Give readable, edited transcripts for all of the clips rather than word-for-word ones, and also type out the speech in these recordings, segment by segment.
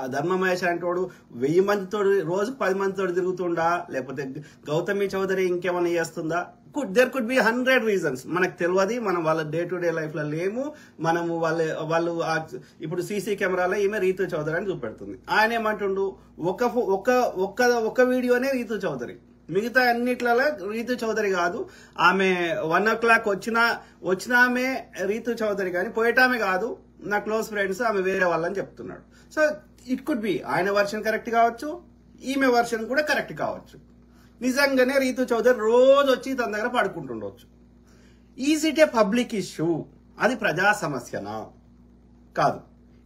ఆ ధర్మమహేష్ అంటోడు 1000 మందితో రోజు 10 మందితో తిరుగుతుండా, లేకపోతే గౌతమి చౌదరి ఇంకేమైనా చేస్తుందా? There could be 100 reasons. మనకు తెలియదు, మనం వాళ్ళ డే టు డే లైఫ్ లో లేము. మనము వాళ్ళు ఇప్పుడు సీసీ కెమెరాలో ఈమె రీతు చౌదరి అని చూపెడుతుంది. ఆయన ఏమంటుండు, ఒక వీడియోనే రీతు చౌదరి, మిగతా అన్నిట్లలో రీతు చౌదరి కాదు. ఆమె 1 o'clock వచ్చిన ఆమె రీతు చౌదరి కానీ పోయేటామె కాదు, నా క్లోజ్ ఫ్రెండ్స్, ఆమె వేరే వాళ్ళని చెప్తున్నాడు. సో ఇట్ కుడ్ బి ఆయన వర్షన్ కరెక్ట్ కావచ్చు, ఈమె వర్షన్ కూడా కరెక్ట్ కావచ్చు. నిజంగానే రీతు చౌదరి రోజు వచ్చి తన దగ్గర పడుకుంటుండొచ్చు. Is it a public issue? అది ప్రజా సమస్యనా? కాదు.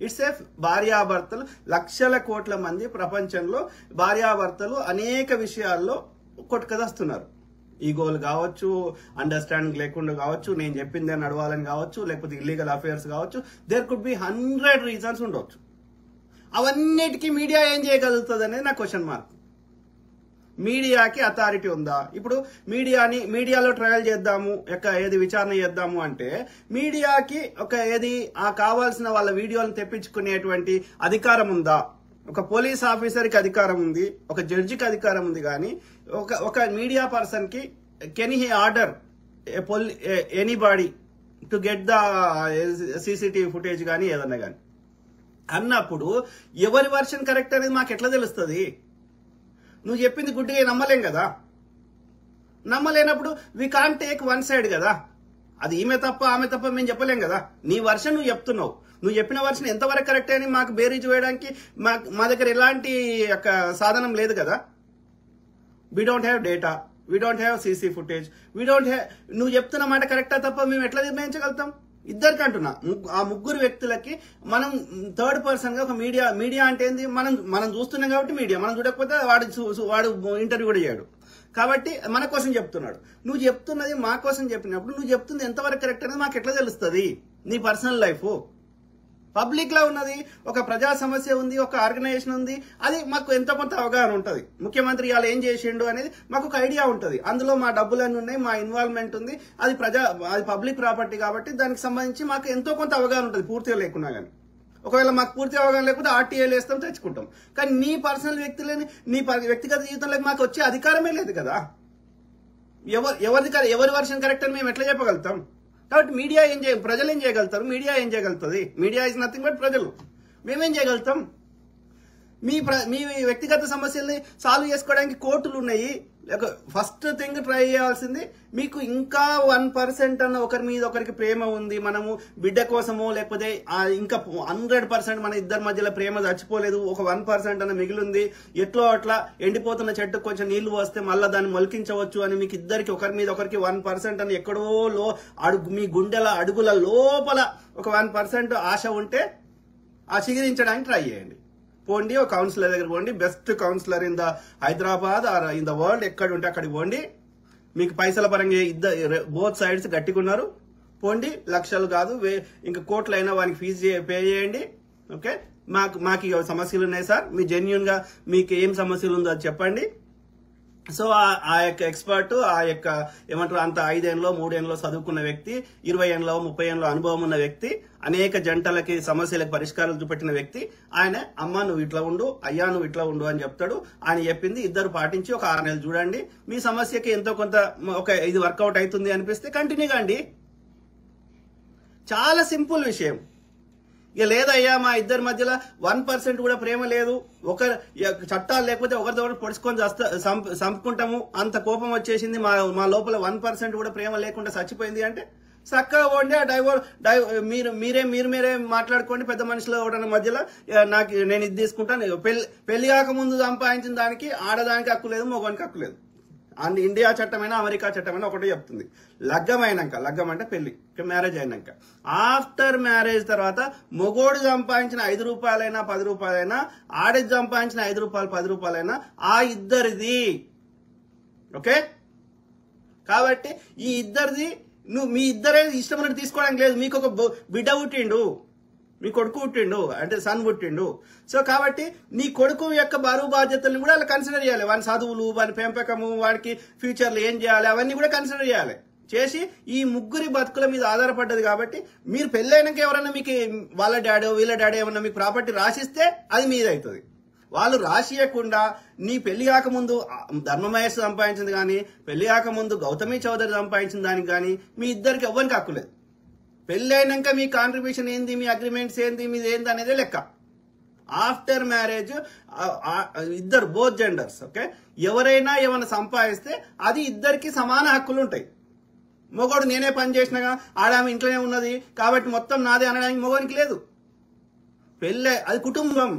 ఇట్స్ ఏ భార్యాభర్తలు, లక్షల కోట్ల మంది ప్రపంచంలో భార్యాభర్తలు అనేక విషయాల్లో కొట్టుకదస్తున్నారు. ఈగోలు కావచ్చు, అండర్స్టాండింగ్ లేకుండా కావచ్చు, నేను చెప్పిందే నడవాలని కావచ్చు, లేకపోతే ఇల్లీగల్ అఫేర్స్ కావచ్చు. దేర్ కుడ్ బి 100 రీజన్స్ ఉండొచ్చు. అవన్నిటికీ మీడియా ఏం చేయగలుగుతుంది అనేది నా క్వశ్చన్ మార్క్. మీడియాకి అథారిటీ ఉందా? ఇప్పుడు మీడియాలో ట్రయల్ చేద్దాము, ఏది విచారణ చేద్దాము అంటే మీడియాకి కావాల్సిన వాళ్ళ వీడియోలను తెప్పించుకునేటువంటి అధికారం ఉందా? ఒక పోలీస్ ఆఫీసర్కి అధికారం ఉంది, ఒక జడ్జికి అధికారం ఉంది, కానీ ఒక మీడియా పర్సన్ కి can he order anybody to get the CCTV footage కానీ ఏదన్నా కానీ అన్నప్పుడు ఎవరి వర్షన్ కరెక్ట్ అనేది మాకు ఎట్లా తెలుస్తుంది? నువ్వు చెప్పింది గుడ్డిగా నమ్మలేం కదా. నమ్మలేనప్పుడు we can't take one side కదా. అది ఈమె తప్ప ఆమె తప్ప మేము చెప్పలేం కదా. నీ వర్షన్ నువ్వు చెప్తున్నావు, నువ్వు చెప్పిన వర్షన్ ఎంతవరకు కరెక్ట్ అని మాకు బేరీజ్ వేయడానికి మా దగ్గర ఎలాంటి సాధనం లేదు కదా. We don't have data, we don't have CC footage, we don't have. నువ్వు చెప్తున్న మాట కరెక్టా తప్ప మేము ఎట్లా నిర్ణయించగలుగుతాం? ఇద్దరికి అంటున్నా, ఆ ముగ్గురు వ్యక్తులకి మనం థర్డ్ పర్సన్ గా ఒక మీడియా అంటే ఏంది? మనం చూస్తున్నాం కాబట్టి మీడియా. మనం చూడకపోతే వాడు ఇంటర్వ్యూ కూడా చేయడు. కాబట్టి మన కోసం చెప్తున్నాడు. నువ్వు చెప్తున్నది మా కోసం చెప్పినప్పుడు నువ్వు చెప్తుంది ఎంతవరకు కరెక్ట్ అనేది మాకు ఎట్లా తెలుస్తుంది? నీ పర్సనల్ లైఫ్ పబ్లిక్ లో ఉన్నది, ఒక ప్రజా సమస్య ఉంది, ఒక ఆర్గనైజేషన్ ఉంది, అది మాకు ఎంతో కొంత అవగాహన ఉంటుంది. ముఖ్యమంత్రి ఇవాళ ఏం చేసిండు అనేది మాకు ఒక ఐడియా ఉంటుంది. అందులో మా డబ్బులన్నీ ఉన్నాయి, మా ఇన్వాల్వ్మెంట్ ఉంది, అది పబ్లిక్ ప్రాపర్టీ కాబట్టి దానికి సంబంధించి మాకు ఎంతో కొంత అవగాహన ఉంటుంది, పూర్తిగా లేకున్నా కానీ. ఒకవేళ మాకు పూర్తి అవగాహన లేకపోతే ఆర్టీఐలు వేస్తాం, తెచ్చుకుంటాం. కానీ నీ పర్సనల్ నీ వ్యక్తిగత జీవితంలో మాకు వచ్చే అధికారమే లేదు కదా. ఎవరి వర్షన్ కరెక్ట్ అని మేము ఎట్లా చెప్పగలుగుతాం? కాబట్టి మీడియా ప్రజలు ఏం చేయగలుగుతారు? మీడియా ఏం చేయగలుగుతుంది? మీడియా ఇస్ నథింగ్ బట్ ప్రజలు. మేమేం చేయగలుగుతాం? మీ వ్యక్తిగత సమస్యల్ని సాల్వ్ చేసుకోవడానికి కోర్టులు ఉన్నాయి. ఫస్ట్ థింగ్ ట్రై చేయాల్సింది, మీకు ఇంకా 1% అన్న ఒకరి మీద ఒకరికి ప్రేమ ఉంది, మనము బిడ్డ కోసమో లేకపోతే ఇంకా 100% మన ఇద్దరి మధ్యలో ప్రేమ చచ్చిపోలేదు, ఒక 1% అన్న మిగిలింది, ఎట్లో అట్లా ఎండిపోతున్న చెట్టుకు కొంచెం నీళ్లు వస్తే మళ్ళీ దాన్ని మొలికించవచ్చు అని మీకు ఇద్దరికి ఒకరి మీద ఒకరికి 1% అని ఎక్కడో మీ గుండెల అడుగుల లోపల ఒక 1% ఆశ ఉంటే ఆ చిగురించడానికి ట్రై చేయండి. పోండి, ఒక కౌన్సిలర్ దగ్గర పోండి, best counsellor in the Hyderabad or in the world, ఎక్కడ ఉంటే అక్కడికి పోండి. మీకు పైసల పరంగా బోత్ సైడ్స్ గట్టిగా పోండి, లక్షలు కాదు ఇంకా కోట్లైనా వానికి ఫీజు పే చేయండి. ఓకే, మాకు సమస్యలు ఉన్నాయి సార్, మీ జెన్యున్ గా మీకు ఏం సమస్యలు ఉందో అది చెప్పండి. సో ఆ యొక్క ఎక్స్పర్ట్, ఆ యొక్క ఏమంటారు, అంత 5 ఏళ్ళలో 3 ఏళ్ళలో చదువుకున్న వ్యక్తి, 20 ఏళ్ళలో 30 ఏళ్ళలో అనుభవం ఉన్న వ్యక్తి, అనేక జంటలకి సమస్యలకు పరిష్కారాలు చూపెట్టిన వ్యక్తి, ఆయన అమ్మ నువ్వు ఇట్లా ఉండు, అయ్యా నువ్వు ఇట్లా ఉండు అని చెప్తాడు. ఆయన చెప్పింది ఇద్దరు పాటించి ఒక 6 నెలలు చూడండి, మీ సమస్యకి ఎంతో కొంత ఇది వర్కౌట్ అవుతుంది అనిపిస్తే కంటిన్యూ కాండి. చాలా సింపుల్ విషయం. ఇక లేదయ్యా మా ఇద్దరి మధ్యలో 1% కూడా ప్రేమ లేదు, చట్టాలు లేకపోతే ఒకరితో పొడుచుకొని చంపుకుంటాము, అంత కోపం వచ్చేసింది, మా లోపల 1% కూడా ప్రేమ లేకుండా చచ్చిపోయింది అంటే చక్కగా పోండి. మీరే మాట్లాడుకోండి. పెద్ద మనుషుల ఒకటి మధ్యలో నేను ఇది తీసుకుంటాను. పెళ్లి కాకముందు సంపాదించిన దానికి ఆడదానికి హక్కు లేదు, మగవానికి హక్కు లేదు. అండ్ ఇండియా చట్టమైనా అమెరికా చట్టమైనా ఒకటే చెప్తుంది, లగ్గం అంటే పెళ్లి, మ్యారేజ్ అయినాక. ఆఫ్టర్ మ్యారేజ్ తర్వాత మొగోడు సంపాదించిన 5 రూపాయలైనా 10 రూపాయలైనా, ఆడది సంపాదించిన 5 రూపాయలు 10 రూపాయలైనా ఆ ఇద్దరిది. ఓకే, కాబట్టి ఈ ఇద్దరిది. మీ ఇద్దరే ఇష్టమైనట్టు తీసుకోవడానికి లేదు. మీకు ఒక బిడ్డ పుట్టిండు, మీ కొడుకు పుట్టిండు, అంటే సన్ పుట్టిండు. సో కాబట్టి నీ కొడుకు యొక్క బరువు బాధ్యతలను కూడా కన్సిడర్ చేయాలి. వాని చదువులు, వాని పెంపకము, వాడికి ఫ్యూచర్లో ఏం చేయాలి, అవన్నీ కూడా కన్సిడర్ చేయాలి. చేసి ఈ ముగ్గురి బతుకుల మీద ఆధారపడ్డది. కాబట్టి మీరు పెళ్ళైనాక ఎవరైనా మీకు వాళ్ళ డాడీ వీళ్ళ డాడీ ఏమన్నా మీకు ప్రాపర్టీ రాసిస్తే అది మీదవుతుంది. వాళ్ళు రాసియకుండా నీ పెళ్లి కాకముందు ధర్మమహేష్ సంపాదించింది కానీ పెళ్లి కాకముందు గౌతమి చౌదరి సంపాదించిన దానికి కానీ మీ ఇద్దరికి ఎవ్వరికి హక్కులేదు. పెళ్లి అయినాక మీ కాంట్రిబ్యూషన్ ఏంది, మీ అగ్రిమెంట్స్ ఏంది, మీది ఏంది అనేది లెక్క. ఆఫ్టర్ మ్యారేజ్ ఇద్దరు బోత్ జెండర్స్ ఓకే ఎవరైనా ఏమైనా సంపాదిస్తే అది ఇద్దరికి సమాన హక్కులు ఉంటాయి. మొగోడు నేనే పని చేసినాగా ఆడామె ఇంట్లోనే ఉన్నది కాబట్టి మొత్తం నాదే అనడానికి మొగోనికి లేదు. పెళ్ళే అది కుటుంబం.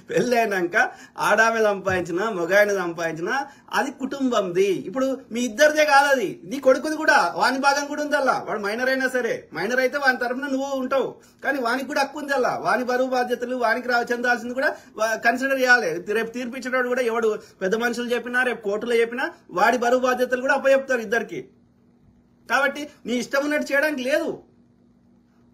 పెళ్ళైనాక ఆడామె సంపాదించిన మొగాయన సంపాదించిన అది కుటుంబంది. ఇప్పుడు మీ ఇద్దరిదే కాదు, అది నీ కొడుకుది కూడా, వాని భాగం కూడా ఉందల్లా. వాడు మైనర్ అయినా సరే, మైనర్ అయితే వాని తరఫున నువ్వు ఉంటావు కానీ వానికి కూడా హక్కు ఉంది అలా. వాని బరువు బాధ్యతలు వానికి చెందాల్సింది కూడా కన్సిడర్ చేయాలి. రేపు తీర్పిచ్చేవాడు కూడా ఎవడు పెద్ద మనుషులు చెప్పినా రేపు కోర్టులో చెప్పినా వాడి బరువు బాధ్యతలు కూడా అప్పచెప్తారు ఇద్దరికి. కాబట్టి నీ ఇష్టం ఉన్నట్టు చేయడానికి లేదు.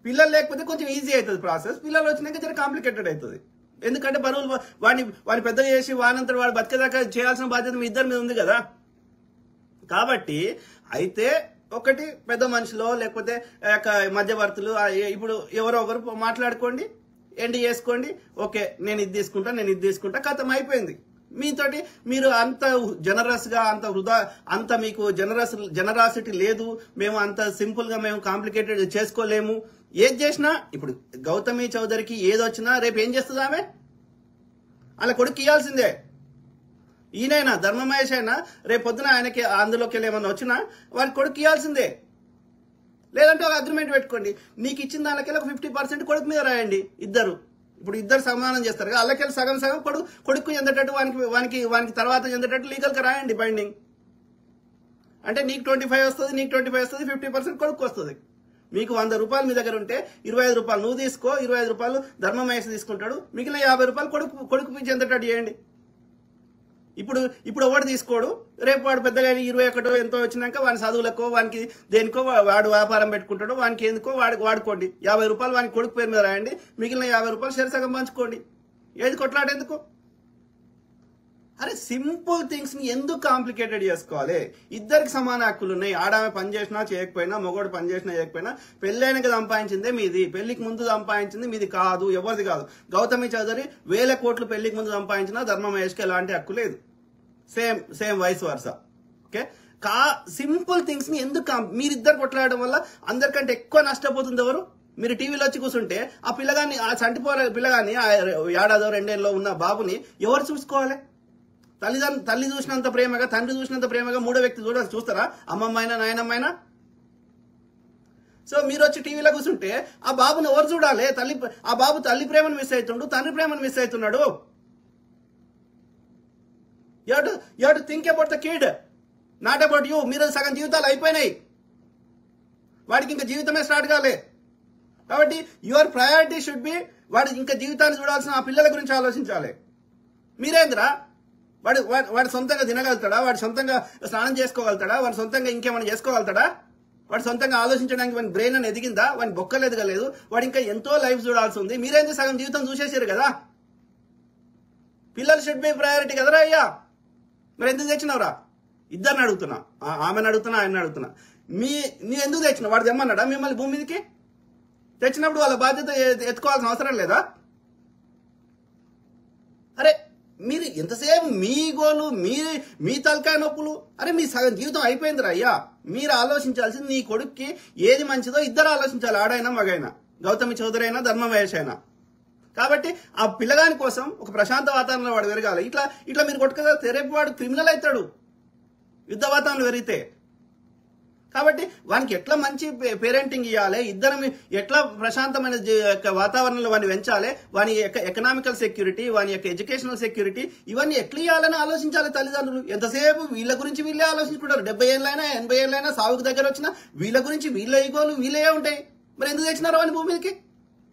పిల్లలు లేకపోతే కొంచెం ఈజీ అవుతుంది ప్రాసెస్, పిల్లలు వచ్చినాక జర కాంప్లికేటెడ్ అవుతుంది. ఎందుకంటే బరువులు వాడిని పెద్ద చేసి వానంతా వాడు బతికేదాకా చేయాల్సిన బాధ్యత మీ ఇద్దరి మీద ఉంది కదా. కాబట్టి అయితే ఒకటి పెద్ద మనుషులో లేకపోతే మధ్యవర్తులు ఇప్పుడు ఎవరో ఒకరు మాట్లాడుకోండి, ఎండ్ చేసుకోండి. ఓకే నేను ఇది తీసుకుంటా కథం అయిపోయింది. మీతోటి మీరు అంత జనరస్ గా అంత మీకు జనరాసిటీ లేదు, మేము అంత సింపుల్ గా మేము కాంప్లికేటెడ్ చేసుకోలేము. ఏది చేసినా ఇప్పుడు గౌతమి చౌదరికి ఏది వచ్చినా రేపు ఏం చేస్తుంది ఆమె? అలా కొడుకు ఇవ్వాల్సిందే. ఈయనైనా ధర్మమహేష్ అయినా రేపు పొద్దున ఆయనకి అందులోకి వెళ్ళి ఏమన్నా వచ్చినా వాడి కొడుకు ఇవ్వాల్సిందే. లేదంటే ఒక అగ్రిమెంట్ పెట్టుకోండి, నీకు ఇచ్చిన దానికెళ్ళి ఒక 50% కొడుకు మీద రాయండి. ఇప్పుడు ఇద్దరు సమానం చేస్తారు కదా, అల్లకెళ్ళి సగం కొడుకు చెందేటట్టు వానికి తర్వాత చెందేటట్టు లీగల్ గా రాయండి బైండింగ్. అంటే నీకు 25 వస్తుంది, 50% కొడుకు వస్తుంది. మీకు 100 రూపాయలు మీ దగ్గర ఉంటే 25 రూపాయలు నువ్వు తీసుకో, 25 రూపాయలు ధర్మమహేష్ తీసుకుంటాడు, మిగిలిన 50 రూపాయలు కొడుకు చెందేటట్టు చేయండి. ఇప్పుడు ఎవడు తీసుకోడు, రేపు వాడు పెద్దగా 21 ఎంతో వచ్చినాక వాని చదువులకో వానికి దేనికో వాడు వ్యాపారం పెట్టుకుంటాడు, వానికి ఎందుకో వాడుకోండి. 50 రూపాయలు వానికి కొడుకు పేరు మీద రాయండి, మిగిలిన 50 రూపాయలు సరిసగం పంచుకోండి. ఏది కొట్లాడేందుకు? అరే సింపుల్ థింగ్స్ ని ఎందుకు కాంప్లికేటెడ్ చేసుకోవాలి? ఇద్దరికి సమాన హక్కులు ఉన్నాయి. ఆడామె పని చేసినా చేయకపోయినా, మొగోడు పని చేసినా చేయకపోయినా పెళ్ళైనక సంపాదించిందే మీది, పెళ్లికి ముందు సంపాదించింది మీది కాదు, ఎవరిది కాదు. గౌతమి చౌదరి 1000 కోట్లు పెళ్లికి ముందు సంపాదించినా ధర్మమహేష్కి ఎలాంటి హక్కు లేదు. Same vice versa. Okay simple things ని ఎందుకు మీరిద్దరు కొట్లాడడం వల్ల అందరికంటే ఎక్కువ నష్టపోతుంది ఎవరు? మీరు టీవీలో వచ్చి కూర్చుంటే ఆ పిల్లగాన్ని, ఆ చంటిపోలే పిల్లగాన్ని, ఏడాదో 2 ఏళ్ళలో ఉన్న బాబుని ఎవరు చూసుకోవాలి? తల్లి చూసినంత ప్రేమగా, తండ్రి చూసినంత ప్రేమగా మూడో వ్యక్తి చూస్తారా? అమ్మమ్మ అయినా నాయనమ్మ అయినా. సో మీరు వచ్చి టీవీలో కూర్చుంటే ఆ బాబుని ఎవరు చూడాలి? ఆ బాబు తల్లి ప్రేమను మిస్ అవుతుండు, తండ్రి ప్రేమను మిస్ అవుతున్నాడు. You have to think about the kid, not about you. మీరు సగం జీవితాలు అయిపోయినాయి, వాడికి ఇంకా జీవితమే స్టార్ట్ కాలే. కాబట్టి యువర్ ప్రయారిటీ షుడ్ బి వాడి ఇంకా జీవితాన్ని చూడాల్సిన ఆ పిల్లల గురించి ఆలోచించాలి. మీరేంద్రా వాడు సొంతంగా తినగలుగుతాడా? వాడు సొంతంగా స్నానం చేసుకోగలుగుతాడా? వాడు సొంతంగా ఇంకేమైనా చేసుకోగలుగుతాడా? వాడు సొంతంగా ఆలోచించడానికి వాడి బ్రెయిన్ అని ఎదిగిందా? వాడి బొక్కలు ఎదగలేదు. వాడు ఇంకా ఎంతో లైఫ్ చూడాల్సి ఉంది. మీరేంది సగం జీవితం చూసేసారు కదా. పిల్లలు షుడ్ బి ప్రయారిటీ కదరా అయ్యా. మరి ఎందుకు తెచ్చినావురా? ఇద్దరిని అడుగుతున్నా, ఆమెను అడుగుతున్నా, ఆయన అడుగుతున్నా. నీ ఎందుకు తెచ్చినావు? వాడు తెమ్మన్నాడా మిమ్మల్ని భూమి మీదకి? తెచ్చినప్పుడు వాళ్ళ బాధ్యత ఎత్తుకోవాల్సిన అవసరం లేదా? అరే మీరు ఎంతసేపు మీ గోలు, మీ తలకాయ నొప్పులు. అరే మీ సగం జీవితం అయిపోయిందిరా అయ్యా. మీరు ఆలోచించాల్సింది నీ కొడుక్కి ఏది మంచిదో ఇద్దరు ఆలోచించాలి, ఆడైనా మగైనా, గౌతమి చౌదరి అయినా ధర్మమహేష్ అయినా. కాబట్టి ఆ పిల్లగాని కోసం ఒక ప్రశాంత వాతావరణంలో వాడు పెరగాలి. ఇట్లా మీరు కొట్టుకోగలిగితే రేపు వాడు క్రిమినల్ అవుతాడు యుద్ధ వాతావరణం పెరిగితే. కాబట్టి వానికి ఎట్లా మంచి పేరెంటింగ్ ఇవ్వాలి, ఇద్దరం ఎట్లా ప్రశాంతమైన వాతావరణంలో వాడిని పెంచాలి, వాని యొక్క ఎకనామికల్ సెక్యూరిటీ, వాని యొక్క ఎడ్యుకేషనల్ సెక్యూరిటీ, ఇవన్నీ ఎట్లా ఇవ్వాలని ఆలోచించాలి తల్లిదండ్రులు. ఎంతసేపు వీళ్ళ గురించి వీళ్ళే ఆలోచించుకుంటారు. 70 ఏళ్ళైనా 80 ఏళ్ళైనా సాగుకు దగ్గర వచ్చినా వీళ్ళ గురించి వీళ్ళ ఈగోలు వీళ్ళే ఉంటాయి. మరి ఎందుకు తెచ్చినారో అని భూమి మీదకి?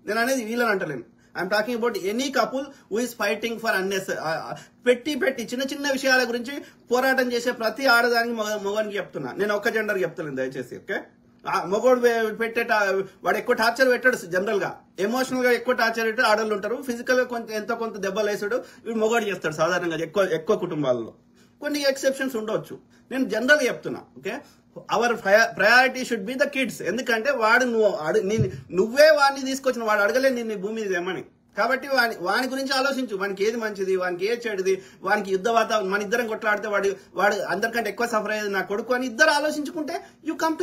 నేను అనేది వీళ్ళని అంటలేను. I'm talking about any couple who is fighting for పెట్టి చిన్న విషయాల గురించి పోరాటం చేసే ప్రతి ఆడదానికి మగవానికి చెప్తున్నా. నేను ఒక్క జెండర్ చెప్తాను దయచేసి. ఓకే మగోడు వాడు ఎక్కువ టార్చర్ పెట్టాడు. జనరల్ గా ఎమోషనల్ గా ఎక్కువ టార్చర్ పెట్టాడు ఆడళ్ళు ఉంటారు. ఫిజికల్ గా ఎంతో కొంత దెబ్బలు వేసాడు వీడు మగోడు చేస్తాడు సాధారణంగా ఎక్కువ కుటుంబాలలో. కొన్ని ఎక్సెప్షన్స్ ఉండవచ్చు. నేను జనరల్ గా చెప్తున్నా. Okay our priority should be the kids. ఎందుకంటే వాడు నువ్వే వాడిని తీసుకొచ్చిన, వాడు అడగలేదు నిన్ను భూమి మీద ఏమని. కాబట్టి వాని గురించి ఆలోచించు, వానికి ఏది మంచిది, వానికి ఏది చెడుది, వానికి యుద్ధ వాతావరణం, మన ఇద్దరం కొట్లాడితే వాడు అందరికంటే ఎక్కువ సఫర్ అయ్యేది నా కొడుకు అని ఇద్దరు ఆలోచించుకుంటే you come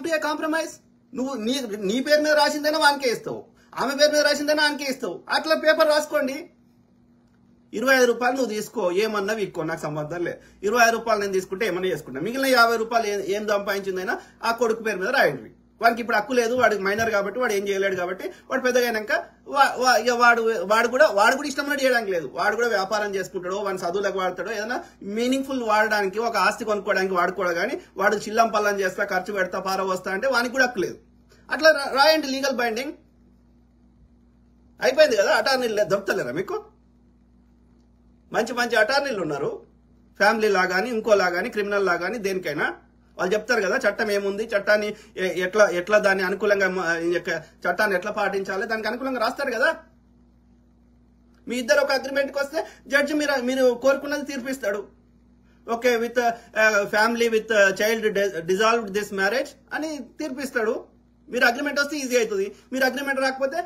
to A compromise. నువ్వు నీ పేరు మీద రాసిందైనా వానికే ఇస్తావు, ఆమె పేరు మీద రాసిందైనా వానికే ఇస్తావు. అట్లా పేపర్ రాసుకోండి. 25 రూపాయలు నువ్వు తీసుకో, ఏమన్నా వీక్కో, నాకు సంబంధం లేదు. 25 రూపాయలు నేను తీసుకుంటే ఏమన్నా చేసుకుంటా. మిగిలిన 50 రూపాయలు ఏం సంపాదించిందైనా ఆ కొడుకు పేరు మీద రాయండి. వాడికి ఇప్పుడు హక్కు లేదు, వాడికి మైనర్ కాబట్టి వాడు ఏం చేయలేడు. కాబట్టి వాడు పెద్దగా అయినాక వాడు కూడా ఇష్టం చేయడానికి లేదు. వాడు కూడా వ్యాపారం చేసుకుంటాడో, వాడిని చదువులకు వాడతాడో, ఏదైనా మీనింగ్ఫుల్ వాడడానికి, ఒక ఆస్తి కొనుక్కోవడానికి వాడుకోవడం. కానీ వాడు చిల్లం పల్లం చేస్తా, ఖర్చు పెడతా, పార వస్తా అంటే వానికి కూడా హక్కు లేదు. అట్లా రాయండి, లీగల్ బైండింగ్ అయిపోయింది కదా. అటార్నీలు దొరుకుతలేరా మీకు? మంచి మంచి అటార్నీలు ఉన్నారు, ఫ్యామిలీ లాగాని, ఇంకోలాగాని, క్రిమినల్ లాగాని, దేనికైనా వాళ్ళు చెప్తారు కదా చట్టం ఏముంది, చట్టాన్ని ఎట్లా దాన్ని అనుకూలంగా, చట్టాన్ని ఎట్లా పాటించాలి, దానికి అనుకూలంగా రాస్తారు కదా. మీ ఇద్దరు ఒక అగ్రిమెంట్కి వస్తే జడ్జి మీరు కోరుకున్నది తీర్పిస్తాడు. Okay, with family with child dissolved this marriage అని తీర్పిస్తాడు. మీరు అగ్రిమెంట్ వస్తే ఈజీ అవుతుంది. మీరు అగ్రిమెంట్ రాకపోతే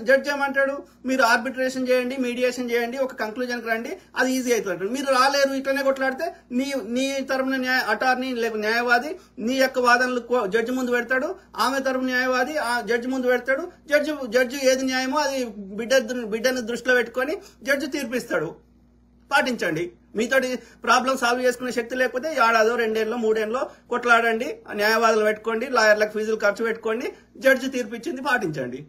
జడ్జి ఏమంటాడు, మీరు ఆర్బిట్రేషన్ చేయండి, మీడియేషన్ చేయండి, ఒక కంక్లూజన్కి రండి, అది ఈజీ అవుతుంది. మీరు రాలేరు, ఇట్లనే కొట్లాడితే నీ తరపున అటార్నీ లేక న్యాయవాది నీ యొక్క వాదనలు జడ్జి ముందు పెడతాడు, ఆమె తరపున న్యాయవాది ఆ జడ్జి ముందు పెడతాడు. జడ్జి ఏది న్యాయమో అది బిడ్డని దృష్టిలో పెట్టుకొని జడ్జి తీర్పిస్తాడు. పాటించండి. మీతోటి ప్రాబ్లం సాల్వ్ చేసుకునే శక్తి లేకపోతే 1 2 ఏళ్ళలో 3 ఏళ్ళలో కొట్లాడండి, న్యాయవాదులు పెట్టుకోండి, లాయర్లకు ఫీజులు ఖర్చు పెట్టుకోండి, జడ్జి తీర్పిచ్చింది పాటించండి.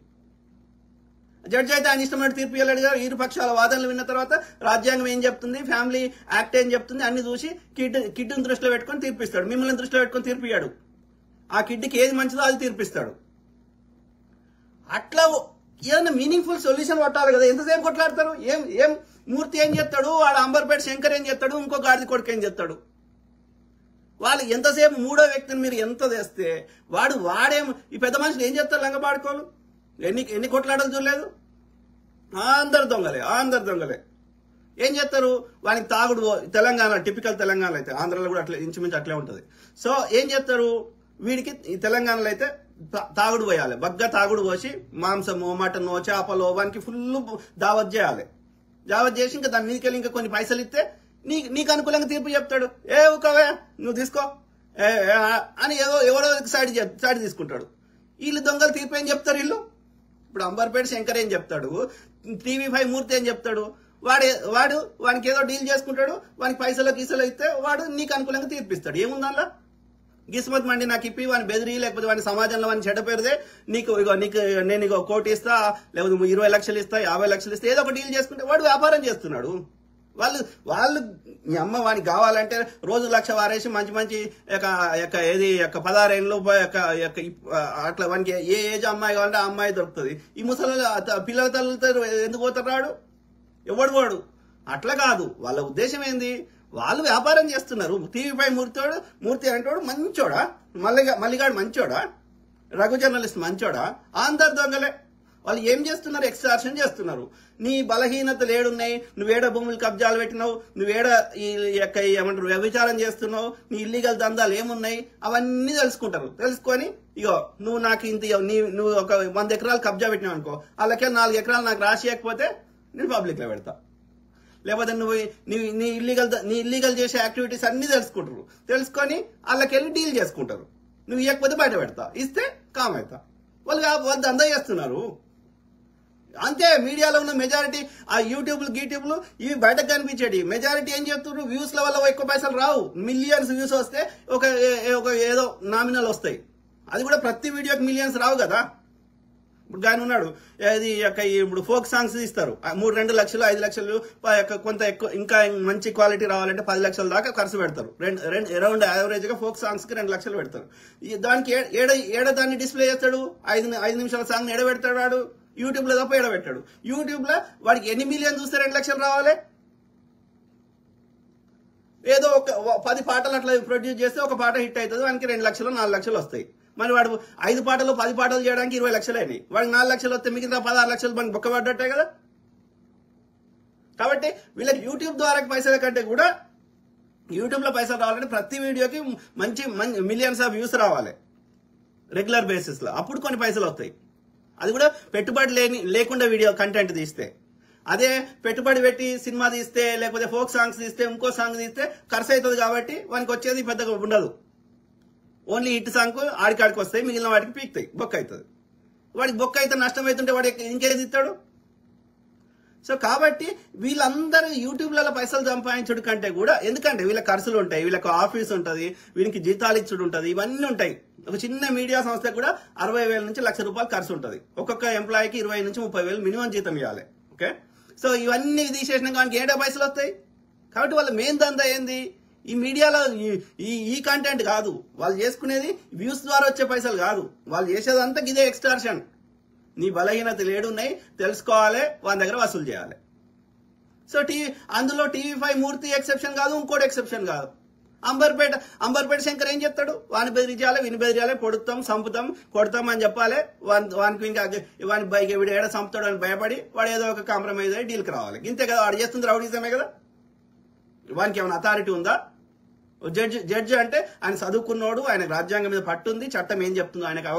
జడ్జి అయితే ఆయన ఇష్టమైన తీర్పు ఇవ్వలేడు కదా. ఇరు పక్షాల వాదనలు విన్న తర్వాత రాజ్యాంగం ఏం చెప్తుంది, ఫ్యామిలీ యాక్ట్ ఏం చెప్తుంది, అన్ని చూసి కిడ్ని దృష్టిలో పెట్టుకొని తీర్పిస్తాడు. మిమ్మల్ని దృష్టిలో పెట్టుకొని తీర్పియాడు. ఆ కిడ్కి ఏది మంచిదో అది తీర్పిస్తాడు. అట్లా ఏదైనా మీనింగ్ఫుల్ సొల్యూషన్ పట్టాలి కదా. ఎంతసేపు కొట్లాడతారు? ఏం మూర్తి ఏం చేస్తాడు, వాడు అంబర్పేట శంకర్ ఏం చేస్తాడు, ఇంకో గాడిద కొడుకు ఏం చేస్తాడు. వాళ్ళు ఎంతసేపు మూడో వ్యక్తిని మీరు ఎంత చేస్తే వాడేం, ఈ పెద్ద మనుషులు ఏం చేస్తారు, లంగబాడుకోలు ఎన్ని కొట్లాడలు చూడలేదు. అందరు దొంగలే ఏం చేస్తారు, వానికి తాగుడు. తెలంగాణ టిపికల్ తెలంగాణలో అయితే, ఆంధ్రాలో కూడా అట్లా ఇంచుమించు అట్లే ఉంటది. సో ఏం చేస్తారు, వీడికి ఈ తెలంగాణలో అయితే తాగుడు పోయాలి, బగ్గా తాగుడు పోసి మాంసము, మటను, చేపలు వానికి ఫుల్ దావత్ చేయాలి. దావత్ చేసి ఇంకా దాని మీదకి వెళ్ళి ఇంకా కొన్ని పైసలు ఇస్తే నీకు అనుకూలంగా తీర్పు చెప్తాడు. ఊకవే నువ్వు తీసుకో అని ఎవరో సైడ్ తీసుకుంటాడు. వీళ్ళు దొంగలు తీర్పు ఏం చెప్తారు వీళ్ళు. ఇప్పుడు అంబర్పేట శంకర్ ఏం చెప్తాడు, TV5 మూర్తి ఏం చెప్తాడు, వానికి ఏదో డీల్ చేసుకుంటాడు, వానికి పైసలు గీసలు ఇస్తే వాడు నీకు అనుకూలంగా తీర్పిస్తాడు. ఏముందా గిస్మత్ మండి నాకు ఇప్పి వాని బెదిరి, లేకపోతే వాని సమాజంలో వాని చెడ్డ పేరుదే, నీకు నేను 1 కోటి ఇస్తా, లేకపోతే 20 లక్షలు ఇస్తా, 50 లక్షలు ఇస్తా, ఏదో ఒక డీల్ చేసుకుంటే వాడు వ్యాపారం చేస్తున్నాడు. వాళ్ళు మీ అమ్మ వానికి కావాలంటే రోజు 1,00,000 వారేసి మంచి ఏది 16 ఏళ్ళు అట్లా వానికి ఏ ఏజ్ అమ్మాయి కావాలంటే ఆ అమ్మాయి దొరుకుతుంది. ఈ ముసలి పిల్లల తల్లితో ఎందుకు పోతాడు ఎవడు వాడు. అట్లా కాదు, వాళ్ళ ఉద్దేశం ఏంది, వాళ్ళు వ్యాపారం చేస్తున్నారు. TV5 మూర్తి అంటాడు మంచోడా, మల్లిగాడు మంచోడా, రఘు జర్నలిస్ట్ మంచోడా, అందరు దొంగలే. వాళ్ళు ఏం చేస్తున్నారు, ఎక్స్ట్రాక్షన్ చేస్తున్నారు. నీ బలహీనతలు ఏడున్నాయి, నువ్వేడ భూములు కబ్జాలు పెట్టినావు, నువ్వేడ ఏమంటారు వ్యభిచారం చేస్తున్నావు, నీ ఇల్లీగల్ దందాలు ఏమున్నాయి అవన్నీ తెలుసుకొని ఇగో నువ్వు నాకు ఇంత నువ్వు ఒక 100 ఎకరాలు కబ్జా పెట్టినావు అనుకో, వాళ్ళకే 4 ఎకరాలు నాకు రాసియకపోతే నేను పబ్లిక్ లో పెడతా. లేకపోతే నీ ఇల్లీగల్ చేసే యాక్టివిటీస్ అన్ని తెలుసుకొని వాళ్ళకెళ్ళి డీల్ చేసుకుంటారు. నువ్వు ఇవ్వకపోతే బయట పెడతా, ఇస్తే కామ్ అవుతా. వాళ్ళు దందా చేస్తున్నారు అంతే. మీడియాలో ఉన్న మెజారిటీ ఆ యూట్యూబ్లు ఇవి బయటకు కనిపించేటి మెజారిటీ ఏం చెప్తున్నారు, వ్యూస్ ల వల్ల ఎక్కువ పైసలు రావు. మిలియన్స్ వ్యూస్ వస్తే ఒక ఏదో నామినల్ వస్తాయి. అది కూడా ప్రతి వీడియోకి మిలియన్స్ రావు కదా. ఇప్పుడు ఆయన ఉన్నాడు, ఇప్పుడు ఫోక్ సాంగ్స్ ఇస్తారు, 2 లక్షలు 5 లక్షలు, కొంత ఎక్కువ ఇంకా మంచి క్వాలిటీ రావాలంటే 10 లక్షల దాకా ఖర్చు పెడతారు. అరౌండ్ యావరేజ్ గా ఫోక్ సాంగ్స్ కి 2 లక్షలు పెడతారు. దానికి ఏడ దాన్ని డిస్ప్లే చేస్తాడు, 5 నిమిషాల సాంగ్ ఎడబెడతాడు వాడు. యూట్యూబ్ లో తప్ప ఎడబెట్టాడు. యూట్యూబ్ లో వాడికి ఎన్ని మిలియన్ చూస్తే 2 లక్షలు రావాలి. ఏదో ఒక 10 పాటలు అట్లా ప్రొడ్యూస్ చేస్తే ఒక పాట హిట్ అవుతుంది, వానికి 2 లక్షలు 4 లక్షలు వస్తాయి. మరి వాడు 5 పాటలు 10 పాటలు చేయడానికి 20 లక్షలు అయినాయి. వాడికి 4 లక్షలు వస్తే మిగతా 16 లక్షలు మనకి బొక్కబడ్డట్టే కదా. కాబట్టి వీళ్ళకి యూట్యూబ్ ద్వారా పైసల కంటే కూడా యూట్యూబ్ లో పైసలు రావాలంటే ప్రతి వీడియోకి మంచి మిలియన్స్ ఆఫ్ వ్యూస్ రావాలి రెగ్యులర్ బేసిస్ లో, అప్పుడు కొన్ని పైసలు వస్తాయి. అది కూడా పెట్టుబడి లేకుండా వీడియో కంటెంట్ తీస్తే. అదే పెట్టుబడి పెట్టి సినిమా తీస్తే లేకపోతే ఫోక్ సాంగ్స్ తీస్తే ఇంకో సాంగ్ తీస్తే ఖర్చు అవుతుంది కాబట్టి వానికి వచ్చేది పెద్దగా ఉండదు. ఓన్లీ హిట్ సాంగ్ ఆడికాడికి వస్తాయి, మిగిలిన వాటికి పీక్తాయి, బొక్క అవుతుంది. వాడికి బొక్క అయితే నష్టం అవుతుంటే వాడు ఇంకేది ఇస్తాడు? సో కాబట్టి వీళ్ళందరూ యూట్యూబ్లలో పైసలు సంపాదించడం కంటే కూడా, ఎందుకంటే వీళ్ళ ఖర్చులు ఉంటాయి, వీళ్ళకి ఆఫీస్ ఉంటుంది, వీళ్ళకి జీతాలు ఇచ్చుడు ఉంటుంది, ఇవన్నీ ఉంటాయి. ఒక చిన్న మీడియా సంస్థకు కూడా 60,000 నుంచి ₹1,00,000 ఖర్చు ఉంటుంది. ఒక్కొక్క ఎంప్లాయీకి 20,000 నుంచి 30,000 మినిమం జీతం ఇవ్వాలి. ఓకే, సో ఇవన్నీ తీసేసిన కానీ ఏడా పైసలు వస్తాయి? కాబట్టి వాళ్ళ మెయిన్ దందా ఏంది? ఈ మీడియాలో ఈ కంటెంట్ కాదు వాళ్ళు చేసుకునేది, వ్యూస్ ద్వారా వచ్చే పైసలు కాదు. వాళ్ళు చేసేదంతా ఇదే ఎక్స్టార్షన్. నీ బలహీనతలు ఏడున్నాయి తెలుసుకోవాలి, వాళ్ళ దగ్గర వసూలు చేయాలి. సో అందులో TV5 మూర్తి ఎక్సెప్షన్ కాదు, ఇంకోటి ఎక్సెప్షన్ కాదు. అంబర్పేట శంకర్ ఏం చెప్తాడు? వాని బెదిరించాలి, విని బెదిరియాలి, పొడుతాం, సంపుతాం, కొడతాం అని చెప్పాలి. వానికి ఇంకా వాని బైక్ వీడు ఏడ చంపుతాడు అని భయపడి వాడు ఏదో ఒక కాంప్రమైజ్ అయ్యి డీల్కి రావాలి. ఇంతే కదా వాడు చేస్తుంది, రౌడీజమే కదా. వానికి ఏమైనా అథారిటీ ఉందా? జడ్జి అంటే ఆయన చదువుకున్నోడు, ఆయన రాజ్యాంగం మీద పట్టుంది, చట్టం ఏం చెప్తుందో ఆయనకు